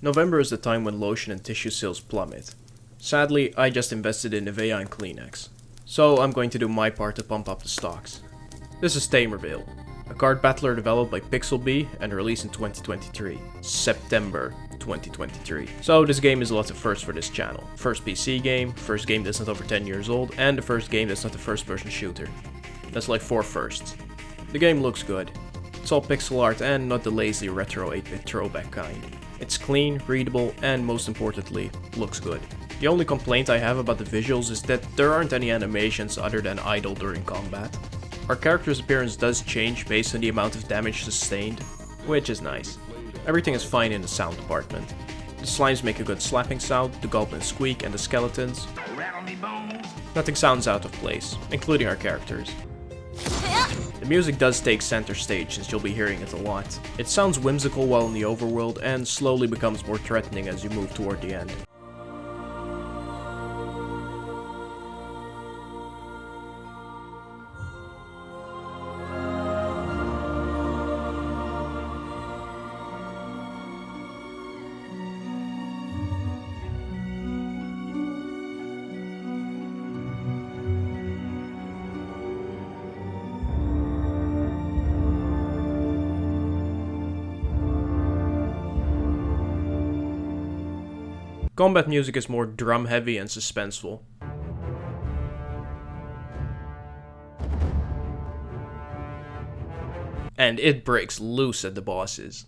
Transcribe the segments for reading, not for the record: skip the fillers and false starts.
November is the time when lotion and tissue sales plummet. Sadly, I just invested in Nivea and Kleenex, so I'm going to do my part to pump up the stocks. This is Tamer Vale, a card battler developed by Pixelbee and released in 2023, September 2023. So this game is a lot of firsts for this channel. First PC game, first game that's not over 10 years old, and the first game that's not a first person shooter. That's like 4 firsts. The game looks good. It's all pixel art and not the lazy retro 8-bit throwback kind. It's clean, readable, and most importantly, looks good. The only complaint I have about the visuals is that there aren't any animations other than idle during combat. Our character's appearance does change based on the amount of damage sustained, which is nice. Everything is fine in the sound department. The slimes make a good slapping sound, the goblins squeak, and the skeletons. Nothing sounds out of place, including our characters. The music does take center stage since you'll be hearing it a lot. It sounds whimsical while in the overworld and slowly becomes more threatening as you move toward the end. Combat music is more drum heavy and suspenseful. And it breaks loose at the bosses.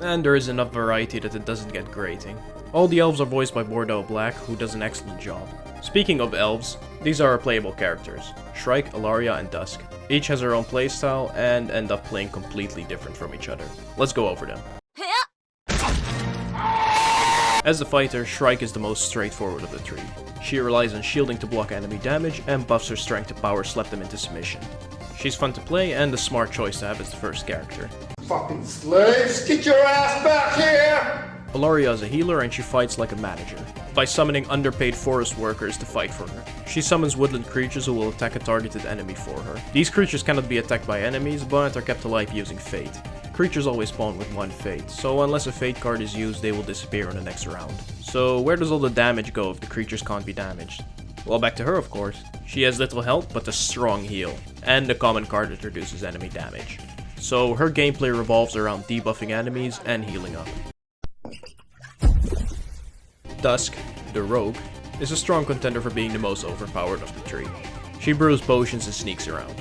And there is enough variety that it doesn't get grating. All the elves are voiced by Bordeaux Black, who does an excellent job. Speaking of elves, these are our playable characters, Shrike, Alaria, and Dusk. Each has their own playstyle and end up playing completely different from each other. Let's go over them. As the fighter, Shrike is the most straightforward of the three. She relies on shielding to block enemy damage and buffs her strength to power slap them into submission. She's fun to play and a smart choice to have as the first character. Fucking slaves, get your ass back here! Alaria is a healer and she fights like a manager, by summoning underpaid forest workers to fight for her. She summons woodland creatures who will attack a targeted enemy for her. These creatures cannot be attacked by enemies, but are kept alive using fate. Creatures always spawn with 1 fate, so unless a fate card is used, they will disappear in the next round. So where does all the damage go if the creatures can't be damaged? Well, back to her of course. She has little health, but a strong heal, and a common card that reduces enemy damage. So her gameplay revolves around debuffing enemies and healing up. Dusk, the rogue, is a strong contender for being the most overpowered of the three. She brews potions and sneaks around,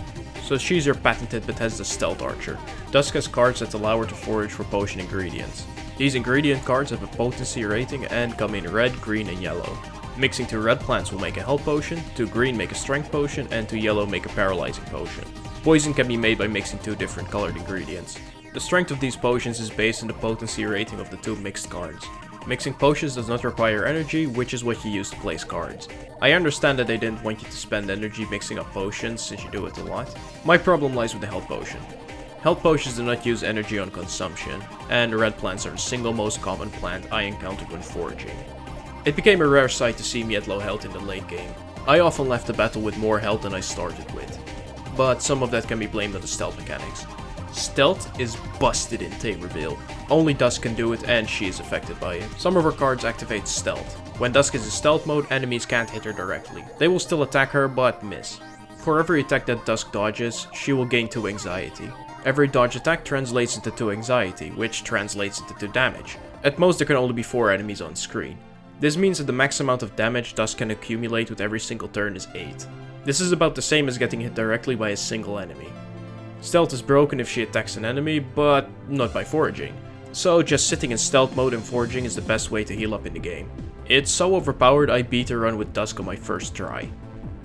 so she's your patented Bethesda stealth archer. Dusk has cards that allow her to forage for potion ingredients. These ingredient cards have a potency rating and come in red, green, and yellow. Mixing 2 red plants will make a health potion, 2 green make a strength potion, and 2 yellow make a paralyzing potion. Poison can be made by mixing 2 different colored ingredients. The strength of these potions is based on the potency rating of the 2 mixed cards. Mixing potions does not require energy, which is what you use to place cards. I understand that they didn't want you to spend energy mixing up potions, since you do it a lot. My problem lies with the health potion. Health potions do not use energy on consumption, and red plants are the single most common plant I encountered when foraging. It became a rare sight to see me at low health in the late game. I often left the battle with more health than I started with, but some of that can be blamed on the stealth mechanics. Stealth is busted in Tamer Vale. Only Dusk can do it and she is affected by it. Some of her cards activate stealth. When Dusk is in stealth mode, enemies can't hit her directly. They will still attack her but miss. For every attack that Dusk dodges, she will gain 2 anxiety. Every dodge attack translates into 2 anxiety, which translates into 2 damage. At most there can only be 4 enemies on screen. This means that the max amount of damage Dusk can accumulate with every single turn is 8. This is about the same as getting hit directly by a single enemy. Stealth is broken if she attacks an enemy, but not by foraging. So just sitting in stealth mode and foraging is the best way to heal up in the game. It's so overpowered I beat a run with Dusk on my first try.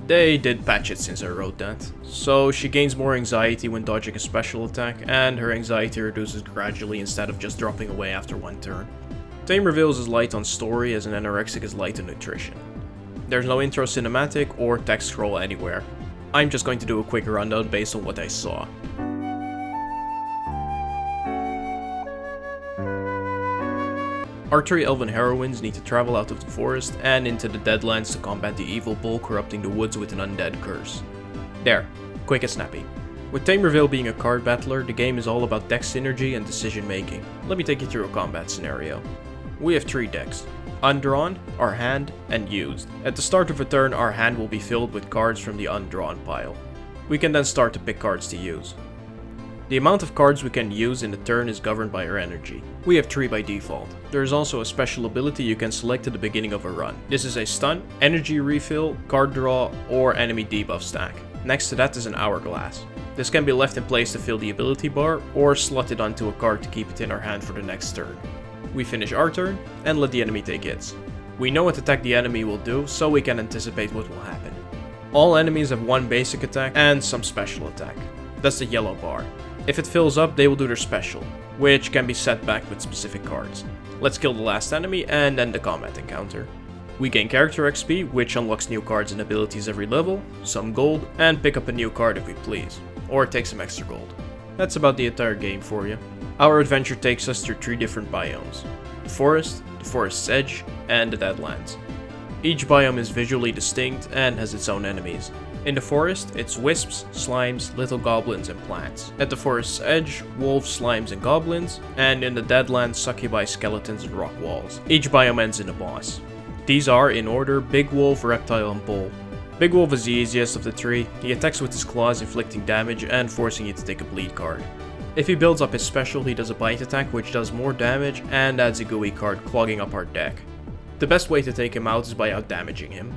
They did patch it since I wrote that. So she gains more anxiety when dodging a special attack, and her anxiety reduces gradually instead of just dropping away after 1 turn. Tamer Vale is light on story as an anorexic is light on nutrition. There's no intro cinematic or text scroll anywhere. I'm just going to do a quick rundown based on what I saw. Our 3 elven heroines need to travel out of the forest and into the Deadlands to combat the evil bull corrupting the woods with an undead curse. There, quick and snappy. With Tamer Vale being a card battler, the game is all about deck synergy and decision making. Let me take you through a combat scenario. We have 3 decks. Undrawn, our hand, and used. At the start of a turn, our hand will be filled with cards from the undrawn pile. We can then start to pick cards to use. The amount of cards we can use in the turn is governed by our energy. We have 3 by default. There is also a special ability you can select at the beginning of a run. This is a stun, energy refill, card draw, or enemy debuff stack. Next to that is an hourglass. This can be left in place to fill the ability bar, or slotted onto a card to keep it in our hand for the next turn. We finish our turn, and let the enemy take hits. We know what attack the enemy will do, so we can anticipate what will happen. All enemies have 1 basic attack, and some special attack. That's the yellow bar. If it fills up, they will do their special, which can be set back with specific cards. Let's kill the last enemy and end the combat encounter. We gain character XP, which unlocks new cards and abilities every level, some gold, and pick up a new card if we please, or take some extra gold. That's about the entire game for you. Our adventure takes us through 3 different biomes: the forest's edge, and the deadlands. Each biome is visually distinct and has its own enemies. In the forest, it's wisps, slimes, little goblins, and plants. At the forest's edge, wolves, slimes, and goblins, and in the deadlands, succubi, skeletons, and rock walls. Each biome ends in a boss. These are, in order, Big Wolf, Reptile, and Bull. Big Wolf is the easiest of the 3. He attacks with his claws, inflicting damage and forcing you to take a bleed card. If he builds up his special, he does a bite attack, which does more damage and adds a gooey card, clogging up our deck. The best way to take him out is by outdamaging him.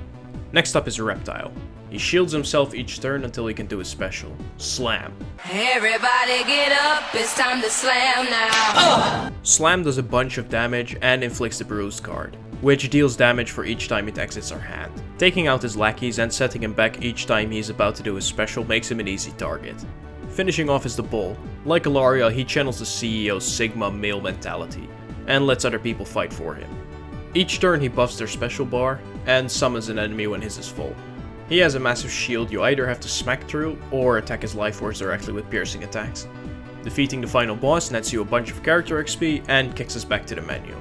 Next up is a Reptile. He shields himself each turn until he can do his special, Slam. Everybody get up, it's time to slam now. Slam does a bunch of damage and inflicts the bruised card, which deals damage for each time it exits our hand. Taking out his lackeys and setting him back each time he's about to do his special makes him an easy target. Finishing off is the Bull. Like Ilaria, he channels the CEO's Sigma male mentality, and lets other people fight for him. Each turn he buffs their special bar, and summons an enemy when his is full. He has a massive shield you either have to smack through, or attack his life force directly with piercing attacks. Defeating the final boss nets you a bunch of character XP, and kicks us back to the menu.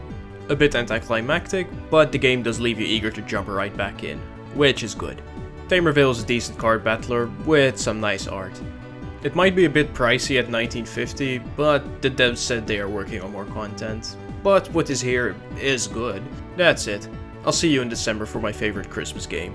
A bit anticlimactic, but the game does leave you eager to jump right back in, which is good. Tamer Vale is a decent card battler, with some nice art. It might be a bit pricey at $19.50, but the devs said they are working on more content. But what is here is good. That's it. I'll see you in December for my favorite Christmas game.